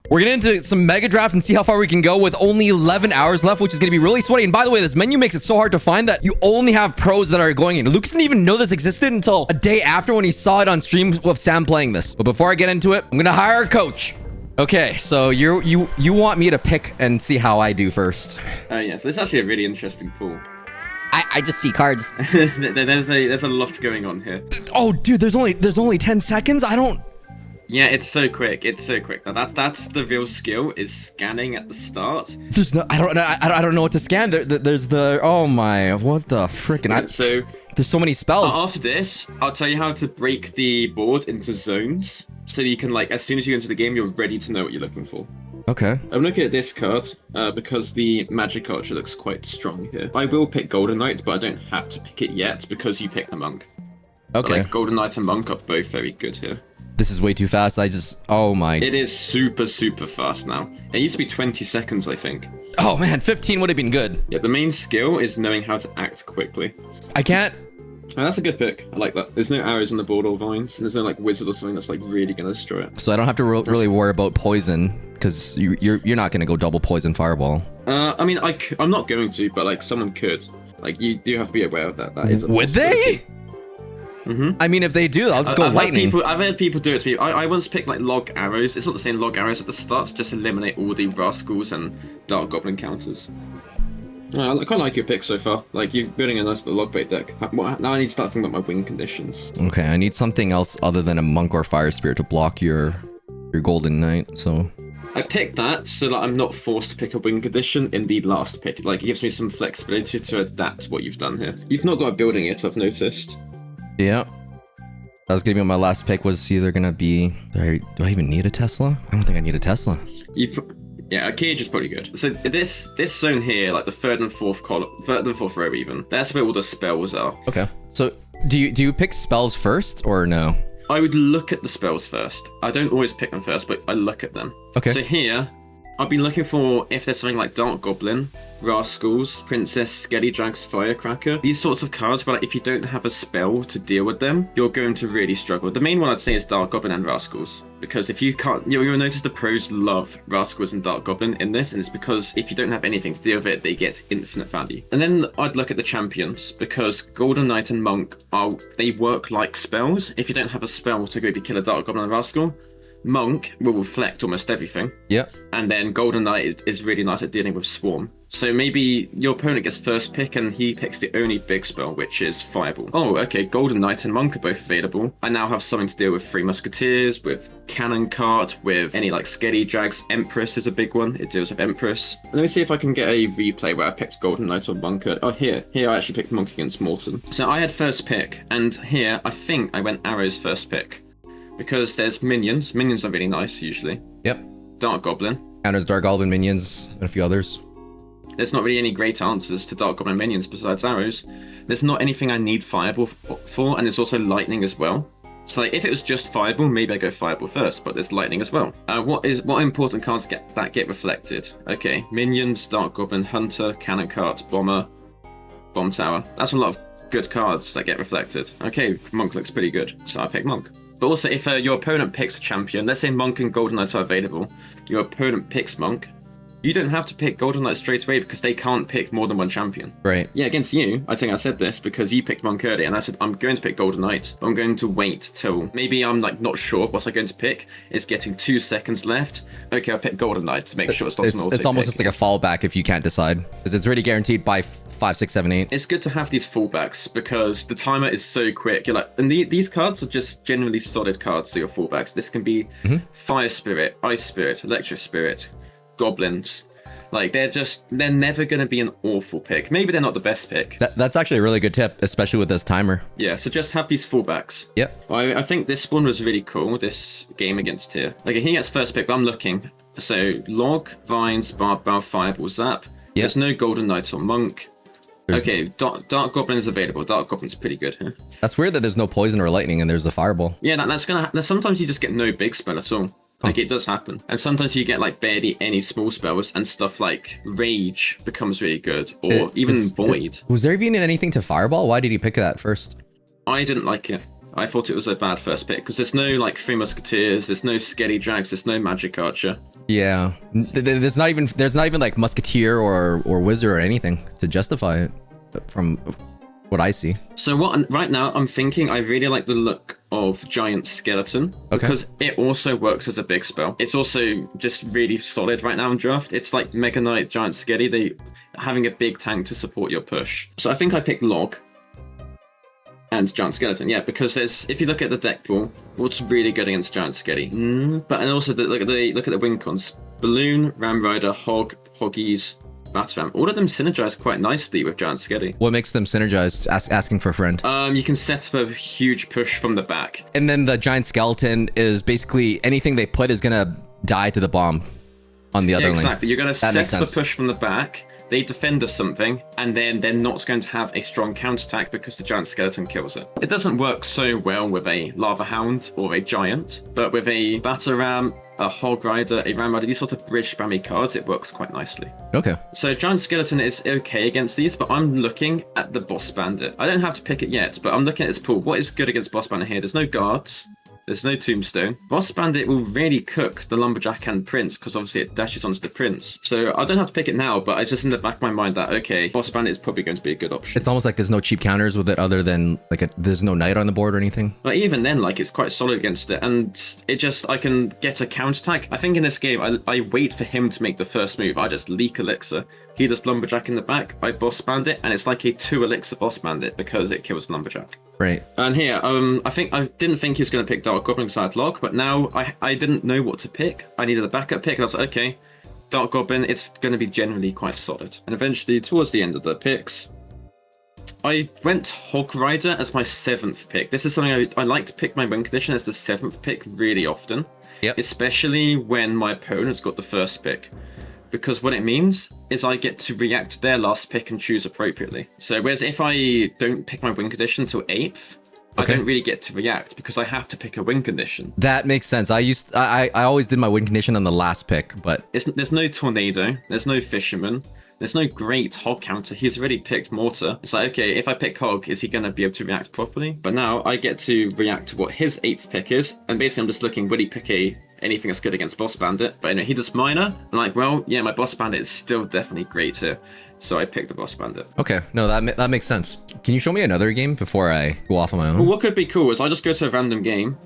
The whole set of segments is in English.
We're gonna into some mega draft and see how far we can go with only 11 hours left, which is gonna be really sweaty. And by the way, this menu makes it so hard to find that you only have pros that are going in. Luke didn't even know this existed until a day after when he saw it on stream with Sam playing this. But before I get into it, I'm gonna hire a coach. Okay, so you want me to pick and see how I do first. Yes, this is actually a really interesting pool. I just see cards. there's a lot going on here. Oh, dude, there's only 10 seconds. I don't. Yeah, it's so quick. It's so quick. Now that's the real skill, is scanning at the start. There's no. I don't know what to scan. There's the. Oh my. What the frickin'. Right, so there's so many spells. After this, I'll tell you how to break the board into zones, so you can, like, as soon as you enter the game, you're ready to know what you're looking for. Okay. I'm looking at this card because the magic archer looks quite strong here. I will pick Golden Knight, but I don't have to pick it yet because you pick the monk. Okay. But, like, Golden Knight and monk are both very good here. This is way too fast. Oh my. It is super fast now. It used to be 20 seconds, I think. Oh man, 15 would have been good. Yeah, the main skill is knowing how to act quickly. I can't. Oh, that's a good pick. I like that. There's no arrows on the board or vines, and there's no, like, wizard or something that's, like, really gonna destroy it. So I don't have to really worry about poison, because you're not gonna go double poison fireball. I mean, I'm not going to, but, like, someone could. Like, you do have to be aware of that. That is a Would they? Mm-hmm. I mean, if they do, I'll just go lightning. I've had people do it to me. I once picked, like, log arrows. It's not the same log arrows at the start to just eliminate all the rascals and dark goblin counters. I quite like your pick so far. Like, you're building a nice little log bait deck. Now I need to start thinking about my win conditions. Okay, I need something else other than a monk or fire spirit to block your golden knight. So I picked that so that I'm not forced to pick a win condition in the last pick. Like, it gives me some flexibility to adapt to what you've done here. You've not got a building yet, I've noticed. yeah. I was gonna be my last pick was either gonna be. Do I even need a Tesla? I don't think I need a Tesla. Yeah, a cage is probably good. So this zone here, like the third and fourth row even, that's where all the spells are. Okay. So do you pick spells first or no? I would look at the spells first. I don't always pick them first, but I look at them. Okay. So here, I've been looking for if there's something like Dark Goblin, Rascals, Princess, Skellydrags, Firecracker. These sorts of cards where, like, if you don't have a spell to deal with them, you're going to really struggle. The main one I'd say is Dark Goblin and Rascals. Because if you can't, you'll notice the pros love Rascals and Dark Goblin in this, and it's because if you don't have anything to deal with it, they get infinite value. And then I'd look at the champions, because Golden Knight and Monk they work like spells. If you don't have a spell to go kill a Dark Goblin and Rascal, Monk will reflect almost everything. Yep. And then Golden Knight is really nice at dealing with Swarm. So maybe your opponent gets first pick and he picks the only big spell, which is Fireball. Oh, okay, Golden Knight and Monk are both available. I now have something to deal with Three Musketeers, with Cannon Cart, with any, like, Skellydrags. Empress is a big one. It deals with Empress. Let me see if I can get a replay where I picked Golden Knight or Monk. Oh, here I actually picked Monk against Morton. So I had first pick, and here I think I went Arrow's first pick. Because there's minions. Minions are really nice, usually. Yep. Dark Goblin. And there's Dark Goblin minions and a few others. There's not really any great answers to Dark Goblin minions besides arrows. There's not anything I need Fireball for, and there's also Lightning as well. So, like, if it was just Fireball, maybe I go Fireball first, but there's Lightning as well. What important cards get reflected? Okay, minions, Dark Goblin, Hunter, Cannon Cart, Bomber, Bomb Tower. That's a lot of good cards that get reflected. Okay, Monk looks pretty good, so I pick Monk. But also, if your opponent picks a champion, let's say Monk and Golden Knight are available, your opponent picks Monk, you don't have to pick Golden Knight straight away because they can't pick more than one champion. Right. Yeah, against you, I think I said this because you picked Monk earlier, and I said I'm going to pick Golden Knight, but I'm going to wait till maybe I'm, like, not sure what I'm going to pick. It's getting 2 seconds left. Okay, I'll pick Golden Knight to make sure it's not an auto-pick. It's almost just like a fallback if you can't decide, because it's really guaranteed by 5, 6, 7, 8. It's good to have these fallbacks because the timer is so quick. You're like, and these cards are just generally solid cards. So your fallbacks. This can be Fire Spirit, Ice Spirit, Electric Spirit, Goblins. Like, they're never going to be an awful pick. Maybe they're not the best pick. That's actually a really good tip, especially with this timer. Yeah, so just have these fallbacks. Yep. I think this one was really cool, this game against here. Like, he gets first pick, but I'm looking. So, Log, Vines, Barbell, Fireball, Zap. Yep. There's no Golden Knight or Monk. Okay, Dark Goblin is available. Dark Goblin's pretty good here. That's weird that there's no poison or lightning and there's the fireball. Yeah, that's gonna happen. Sometimes you just get no big spell at all. Like, it does happen. And sometimes you get, like, barely any small spells, and stuff like Rage becomes really good, or even Void. Was there even anything to fireball? Why did he pick that first? I didn't like it. I thought it was a bad first pick, because there's no, like, Three Musketeers, there's no Skellydrags, there's no Magic Archer. Yeah, there's not even like musketeer or wizard or anything to justify it from what I see. So right now I'm thinking I really like the look of giant skeleton because it also works as a big spell. It's also just really solid right now in draft. It's like Mega Knight, giant skelly. They having a big tank to support your push. So I think I picked log and giant skeleton. Yeah, because if you look at the deck pool, what's really good against giant skelly? But and also look at the win cons: balloon, ram rider, hog, hoggies, Batram. All of them synergize quite nicely with giant skelly. What makes them synergize? Asking for a friend. You can set up a huge push from the back. And then the giant skeleton is basically anything they put is gonna die to the bomb on the other lane. Exactly. You're gonna set up a push from the back. They defend us something, and then they're not going to have a strong counterattack because the giant skeleton kills it. It doesn't work so well with a lava hound or a giant, but with a battle ram, a hog rider, a ram rider, these sort of bridge spammy cards, it works quite nicely. Okay. So giant skeleton is okay against these, but I'm looking at the boss bandit. I don't have to pick it yet, but I'm looking at its pool. What is good against boss bandit here? There's no guards. There's no tombstone. Boss bandit will really cook the lumberjack and prince because obviously it dashes onto the prince. So I don't have to pick it now, but it's just in the back of my mind that, okay, boss bandit is probably going to be a good option. It's almost like there's no cheap counters with it other than like there's no knight on the board or anything. But even then, like, it's quite solid against it, and I can get a counterattack. I think in this game, I wait for him to make the first move. I just leak elixir. He does lumberjack in the back. I boss bandit, and it's like a 2 elixir boss bandit because it kills lumberjack. Right. And here, I didn't think he was going to pick Dark Goblin side log, but now I didn't know what to pick. I needed a backup pick, and I was like, okay, Dark Goblin, it's going to be generally quite solid. And eventually, towards the end of the picks, I went Hog Rider as my 7th pick. This is something I like to pick my win condition as the 7th pick really often. Yep. Especially when my opponent's got the first pick. Because what it means is I get to react to their last pick and choose appropriately. So whereas if I don't pick my win condition till 8th, I don't really get to react because I have to pick a win condition. That makes sense. I always did my win condition on the last pick, but there's no tornado, there's no fisherman, there's no great hog counter. He's already picked mortar. It's like, okay, if I pick hog, is he going to be able to react properly? But now I get to react to what his 8th pick is, and basically I'm just looking, will he pick anything that's good against boss bandit? But anyway, he does minor. I'm like, well, yeah, my boss bandit is still definitely great here. So I picked the boss bandit. Okay, no, that makes sense. Can you show me another game before I go off on my own? Well, what could be cool is I just go to a random game.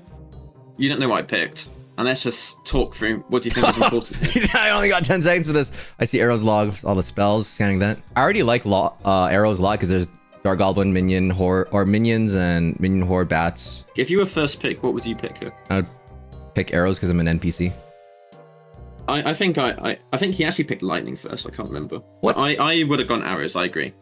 You don't know what I picked. And let's just talk through what do you think is important. I only got 10 seconds for this. I see Arrow's log, all the spells, scanning that. I already like Arrow's log because there's Dark Goblin, Minion, Horde, or Minions and Minion, Horde, Bats. If you were first pick, what would you pick here? I would pick Arrows because I'm an NPC. I think he actually picked Lightning first. I can't remember. What? I would have gone Arrows. I agree.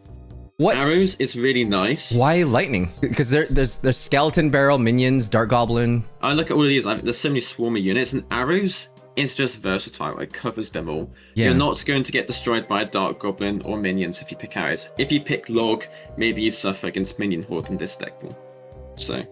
What? Arrows is really nice. Why Lightning? Because there's Skeleton Barrel, Minions, Dark Goblin. I look at all of these. There's so many swarmy units, and Arrows is just versatile. It covers them all. Yeah. You're not going to get destroyed by a Dark Goblin or Minions if you pick Arrows. If you pick Log, maybe you suffer against Minion Horde in this deck pool. So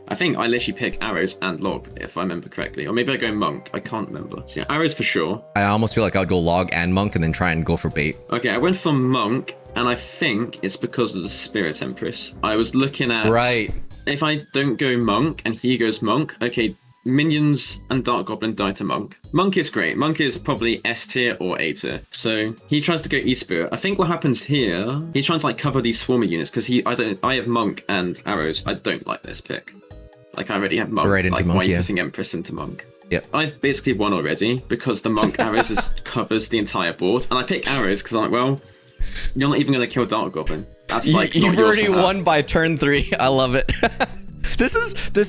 I think I literally pick Arrows and Log, if I remember correctly. Or maybe I go Monk. I can't remember. So yeah, Arrows for sure. I almost feel like I would go Log and Monk and then try and go for bait. Okay, I went for Monk, and I think it's because of the Spirit Empress. I was looking at... Right. If I don't go Monk and he goes Monk, okay, Minions and Dark Goblin die to Monk. Monk is great. Monk is probably S tier or A tier. So he tries to go E-Spirit. I think what happens here, he tries to like cover these swarmy units because I have Monk and Arrows. I don't like this pick. Like I already have Monk. Right into like, Monk, why are you yeah. putting Empress into Monk? Yep. I've basically won already because the Monk Arrows just covers the entire board. And I pick Arrows because I'm like, well, you're not even going to kill Dark Goblin. That's like you've already won by turn 3. I love it. This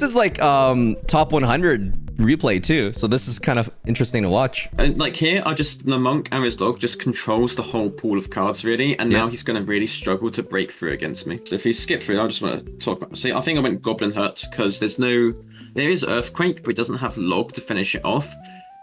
is like top 100 replay too. So this is kind of interesting to watch. And like here, the Monk Arrows Log just controls the whole pool of cards really, and now he's going to really struggle to break through against me. So if he skip through, I just want to talk about. See, I think I went Goblin Hut because there is Earthquake, but it doesn't have Log to finish it off,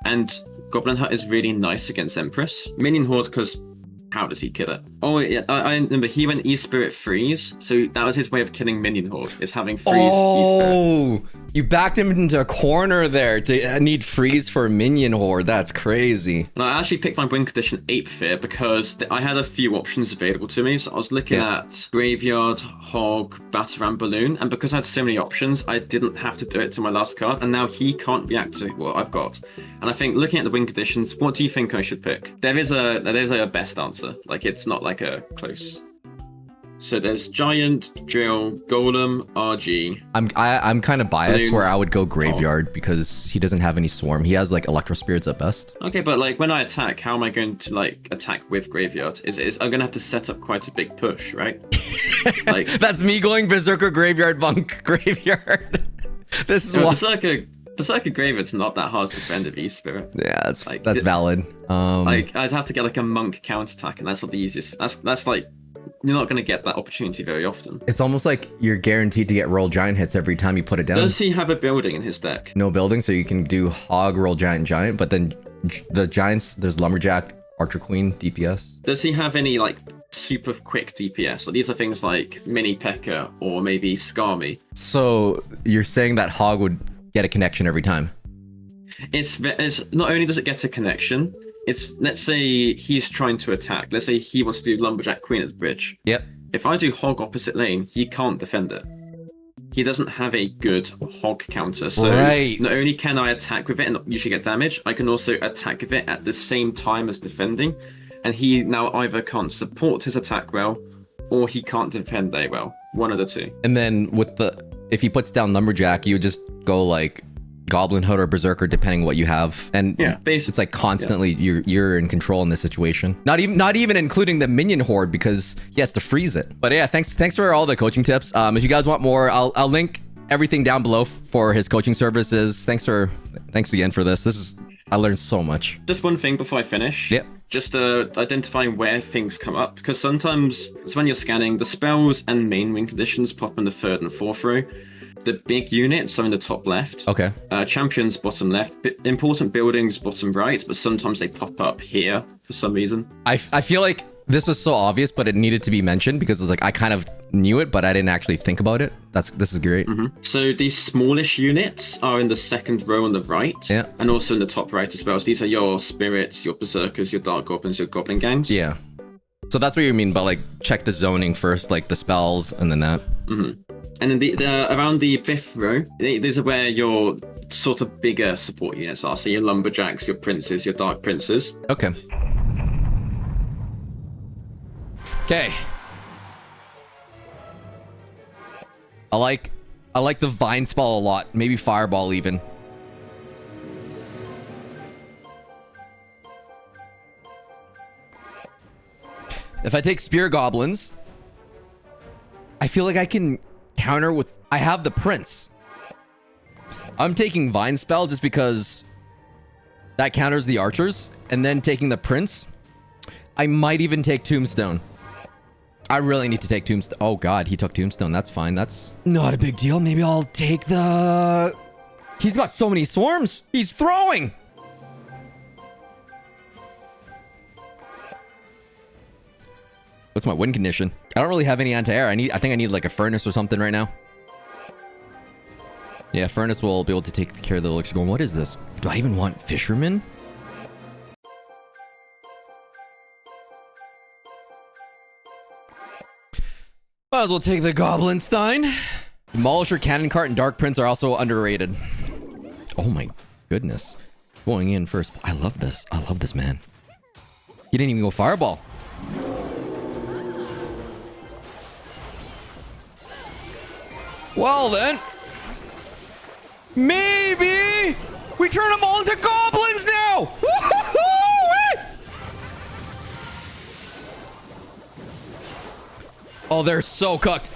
and Goblin Hut is really nice against Empress. Minion Horde because. How does he kill it? Oh, yeah, I remember he went E-Spirit Freeze, so that was his way of killing Minion Horde, is having Freeze E-Spirit. Oh, You backed him into a corner there to need freeze for a minion horde. That's crazy. And I actually picked my win condition Ape Fear because I had a few options available to me. So I was looking at Graveyard, Hog, Batarang, Balloon. And because I had so many options, I didn't have to do it to my last card. And now he can't react to what I've got. And I think looking at the win conditions, what do you think I should pick? There's a best answer. Like, it's not like a close. So there's Giant, Drill, Golem, RG. I'm kind of biased Balloon, where I would go Graveyard because he doesn't have any Swarm. He has like Electro Spirits at best. Okay, but like when I attack, how am I going to like attack with Graveyard? I'm gonna have to set up quite a big push, right? Like That's me going Berserker Graveyard Monk Graveyard. This is why. Berserker Graveyard's not that hard to defend with E-Spirit. Yeah, that's valid. Like I'd have to get like a Monk counterattack, and that's not the easiest. That's like you're not gonna get that opportunity very often. It's almost like you're guaranteed to get Roll Giant hits every time you put it down. Does he have a building in his deck? No building, so you can do Hog, Roll Giant, but then the Giants, there's Lumberjack, Archer Queen, DPS. Does he have any like super quick DPS? Like these are things like Mini P.E.K.K.A. or maybe Skarmy. So you're saying that Hog would get a connection every time? It's not only does it get a connection, it's, let's say he's trying to attack. Let's say he wants to do Lumberjack Queen at the bridge. Yep. If I do Hog opposite lane, he can't defend it. He doesn't have a good Hog counter. So not only can I attack with it and usually get damage, I can also attack with it at the same time as defending. And he now either can't support his attack well, or he can't defend very well. One of the two. And then if he puts down Lumberjack, you would just go like Goblin Hood or Berserker, depending what you have. And yeah, basically, it's like constantly you're in control in this situation. Not even including the minion horde because he has to freeze it. But yeah, thanks for all the coaching tips. If you guys want more, I'll link everything down below for his coaching services. Thanks again for this. I learned so much. Just one thing before I finish. Yep. Just identifying where things come up, because sometimes it's when you're scanning, the spells and main win conditions pop in the 3rd and 4th row. The big units are in the top left. Okay. Champions bottom left. Important buildings bottom right, but sometimes they pop up here for some reason. I feel like this was so obvious, but it needed to be mentioned because it's like I kind of knew it, but I didn't actually think about it. This is great. Mm-hmm. So these smallish units are in the 2nd row on the right, yeah, and also in the top right as well. So these are your spirits, your berserkers, your dark goblins, your goblin gangs. Yeah. So that's what you mean by like check the zoning first, like the spells, and then that. Mm-hmm. And then around the 5th row, these are where your sort of bigger support units are. So your lumberjacks, your princes, your dark princes. Okay. Okay. I like the vine spell a lot. Maybe fireball even. If I take spear goblins, I feel like I can counter with... I have the prince. I'm taking vine spell just because that counters the archers, and then taking the prince, I might even take tombstone. I really need to take tombstone. Oh god, he took tombstone. That's fine. That's not a big deal. Maybe I'll take the... He's got so many swarms. He's throwing. What's my win condition? I don't really have any anti-air. I think I need like a furnace or something right now. Yeah, furnace will be able to take care of the elixir going. What is this? Do I even want fisherman? Might as well take the Goblin Stein. Demolisher, Cannon Cart, and Dark Prince are also underrated. Oh my goodness. Going in first. I love this. I love this, man. He didn't even go Fireball. Well then. Maybe we turn them all into goblins now. Oh, they're so cooked.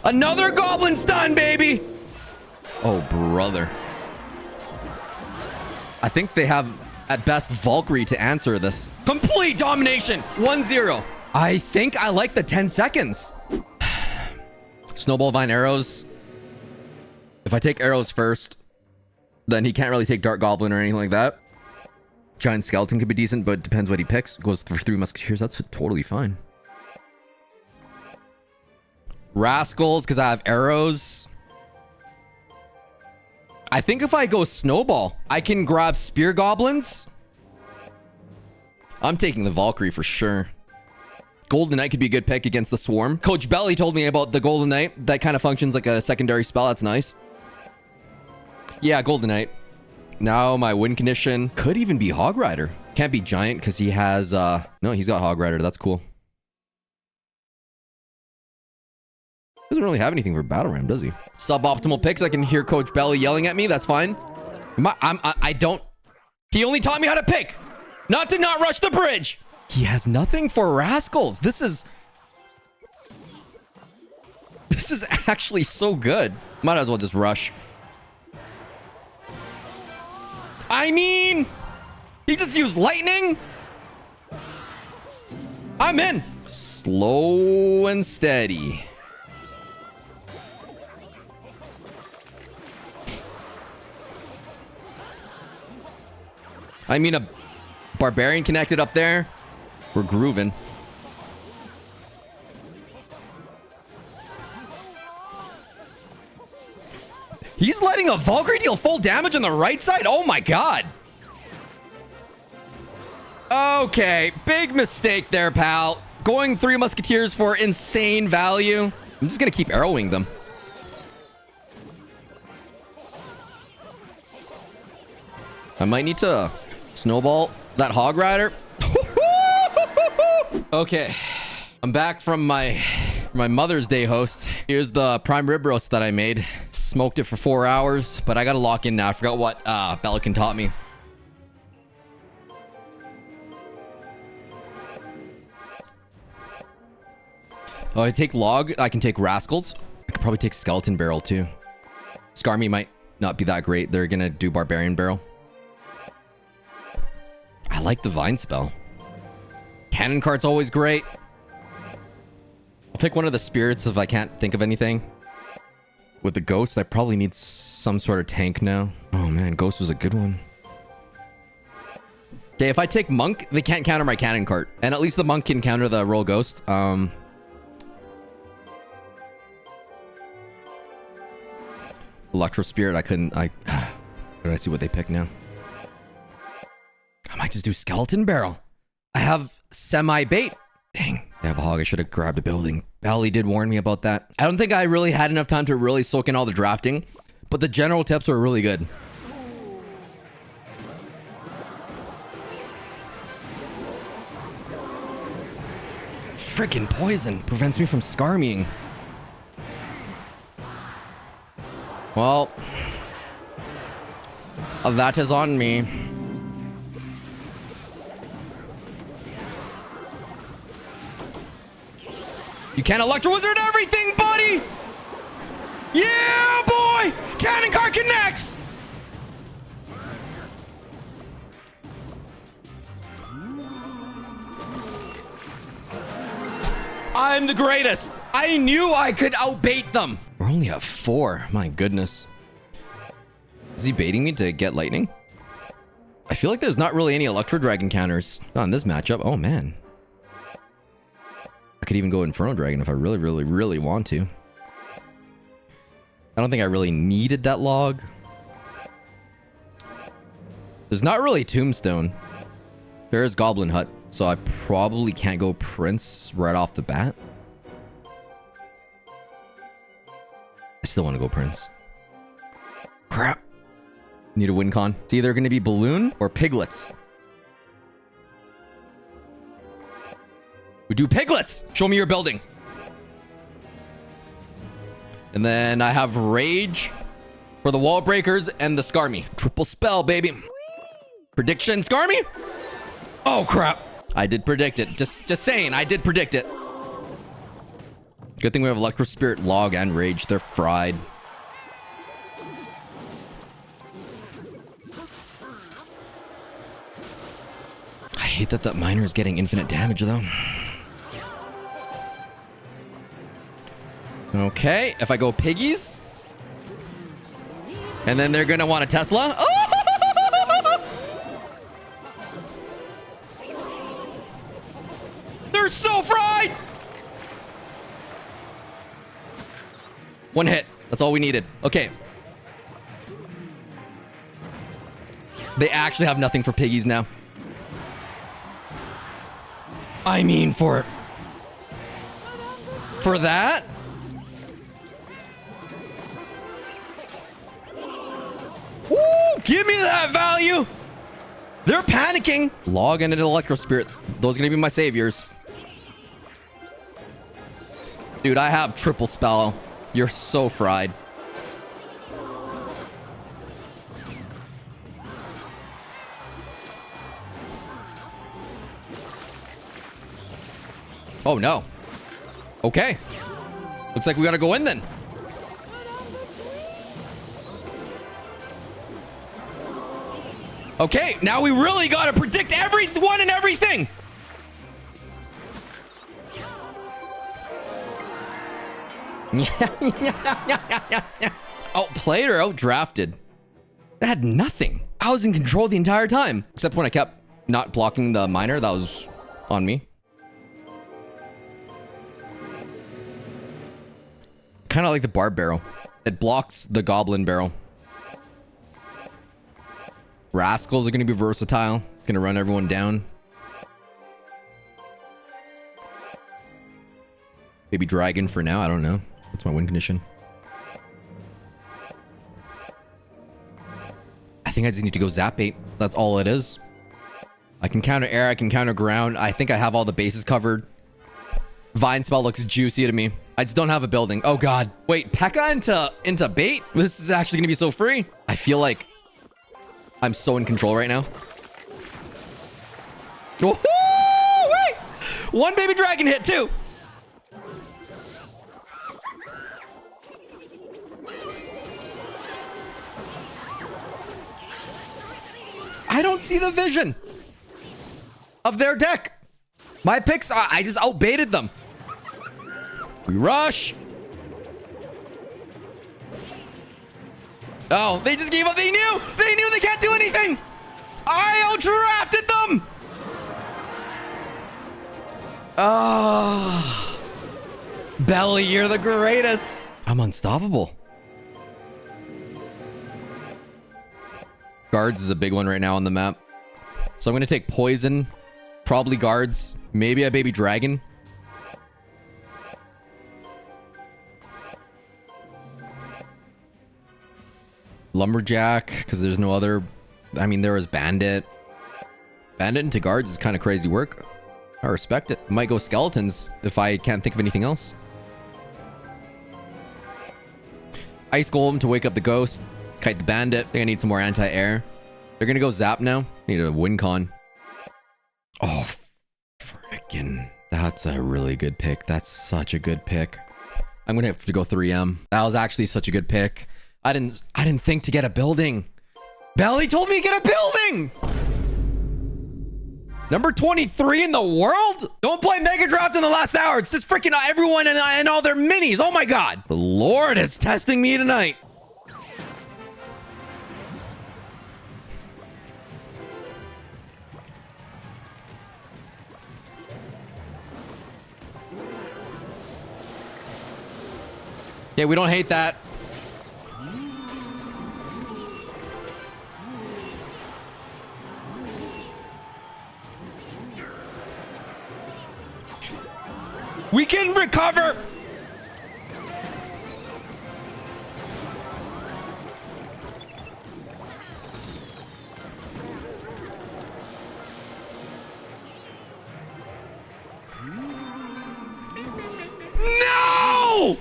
Another goblin stun, baby. Oh, brother. I think they have, at best, Valkyrie to answer this. Complete domination. 1-0. I think I like the 10 seconds. Snowball Vine arrows. If I take arrows first, then he can't really take Dark Goblin or anything like that. Giant Skeleton could be decent, but it depends what he picks. Goes for 3 Musketeers. That's totally fine. Rascals, because I have arrows. I think if I go snowball, I can grab spear goblins. I'm taking the Valkyrie for sure. Golden Knight could be a good pick against the Swarm. Coach Belly told me about the Golden Knight. That kind of functions like a secondary spell. That's nice. Yeah, Golden Knight. Now my win condition could even be Hog Rider. Can't be Giant because he has... No, he's got Hog Rider. That's cool. Doesn't really have anything for Battle Ram, does he? Suboptimal picks. I can hear Coach Belly yelling at me. That's fine. I don't... He only taught me how to pick. Not to not rush the bridge. He has nothing for Rascals. This is actually so good. Might as well just rush. I mean, he just used lightning. I'm in. Slow and steady. I mean, a barbarian connected up there. We're grooving. He's letting a Valkyrie deal full damage on the right side? Oh my god. Okay, big mistake there, pal. Going 3 Musketeers for insane value. I'm just gonna keep arrowing them. I might need to snowball that Hog Rider. Okay, I'm back from my Mother's Day host. Here's the prime rib roast that I made. Smoked it for 4 hours, but I gotta lock in now. I forgot what Pelican taught me. Oh, I take log. I can take rascals. I could probably take skeleton barrel too. Skarmy might not be that great. They're gonna do barbarian barrel. I like the vine spell. Cannon cart's always great. I'll pick one of the spirits if I can't think of anything. With the ghost, I probably need some sort of tank now. Oh man, ghost was a good one. Okay, if I take monk, they can't counter my cannon cart. And at least the monk can counter the roll ghost. Electro spirit, I couldn't... Did I see what they pick now? I might just do skeleton barrel. I have semi-bait. Dang. I have a hog. I should have grabbed a building. Bally did warn me about that. I don't think I really had enough time to really soak in all the drafting, but the general tips were really good. Freaking poison prevents me from skarmying. Well, that is on me. You can't Electro Wizard everything, buddy! Yeah, boy! Cannon cart connects! I'm the greatest! I knew I could outbait them! We're only at 4. My goodness. Is he baiting me to get lightning? I feel like there's not really any Electro Dragon counters on this matchup. Oh, man. I could even go Inferno Dragon if I really, really, really want to. I don't think I really needed that log. There's not really Tombstone. There is Goblin Hut, so I probably can't go Prince right off the bat. I still want to go Prince. Crap. Need a win con. It's either going to be Balloon or Piglets. We do Piglets. Show me your building. And then I have Rage for the Wall Breakers and the Skarmy. Triple spell, baby. Prediction, Skarmy? Oh, crap. I did predict it. Just saying, I did predict it. Good thing we have Electro Spirit, Log, and Rage. They're fried. I hate that miner is getting infinite damage, though. Okay, if I go piggies, and then they're gonna want a Tesla. Oh! They're so fried. One hit. That's all we needed. Okay. They actually have nothing for piggies now. I mean, for that? Woo! Give me that value! They're panicking. Log and an Electro Spirit. Those are gonna be my saviors. Dude, I have triple spell. You're so fried. Oh, no. Okay. Looks like we gotta go in then. Okay, now we really gotta predict everyone and everything. Outplayed or outdrafted? That had nothing. I was in control the entire time. Except when I kept not blocking the miner. That was on me. Kind of like the barb barrel. It blocks the goblin barrel. Rascals are going to be versatile. It's going to run everyone down. Maybe dragon for now. I don't know. What's my win condition? I think I just need to go zap bait. That's all it is. I can counter air. I can counter ground. I think I have all the bases covered. Vine spell looks juicy to me. I just don't have a building. Oh god. Wait, P.E.K.K.A into bait? This is actually gonna be so free. I feel like I'm so in control right now. Woohoo! Wait! One baby dragon hit too. I don't see the vision of their deck. My picks, I just outbaited them. We rush. Oh, they just gave up. They knew they can't do anything. I outdrafted them. Oh, Belly, you're the greatest. I'm unstoppable. Guards is a big one right now on the map. So I'm going to take poison, probably guards, maybe a baby dragon. Lumberjack, because there's no other. I mean, there was bandit. Bandit into guards is kind of crazy work. I respect it. Might go skeletons if I can't think of anything else. Ice golem to wake up the ghost. Kite the bandit. They're gonna need some more anti-air. They're gonna go zap now. Need a win con. Oh, freaking! That's a really good pick. That's such a good pick. I'm gonna have to go 3M. That was actually such a good pick. I didn't think to get a building. Belly told me to get a building. Number 23 in the world? Don't play megadraft in the last hour. It's just freaking everyone and all their minis. Oh my god. The Lord is testing me tonight. Yeah, we don't hate that. We can recover. No!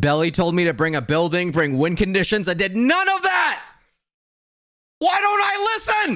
Belly told me to bring a building, bring win conditions. I did none of that. Why don't I listen?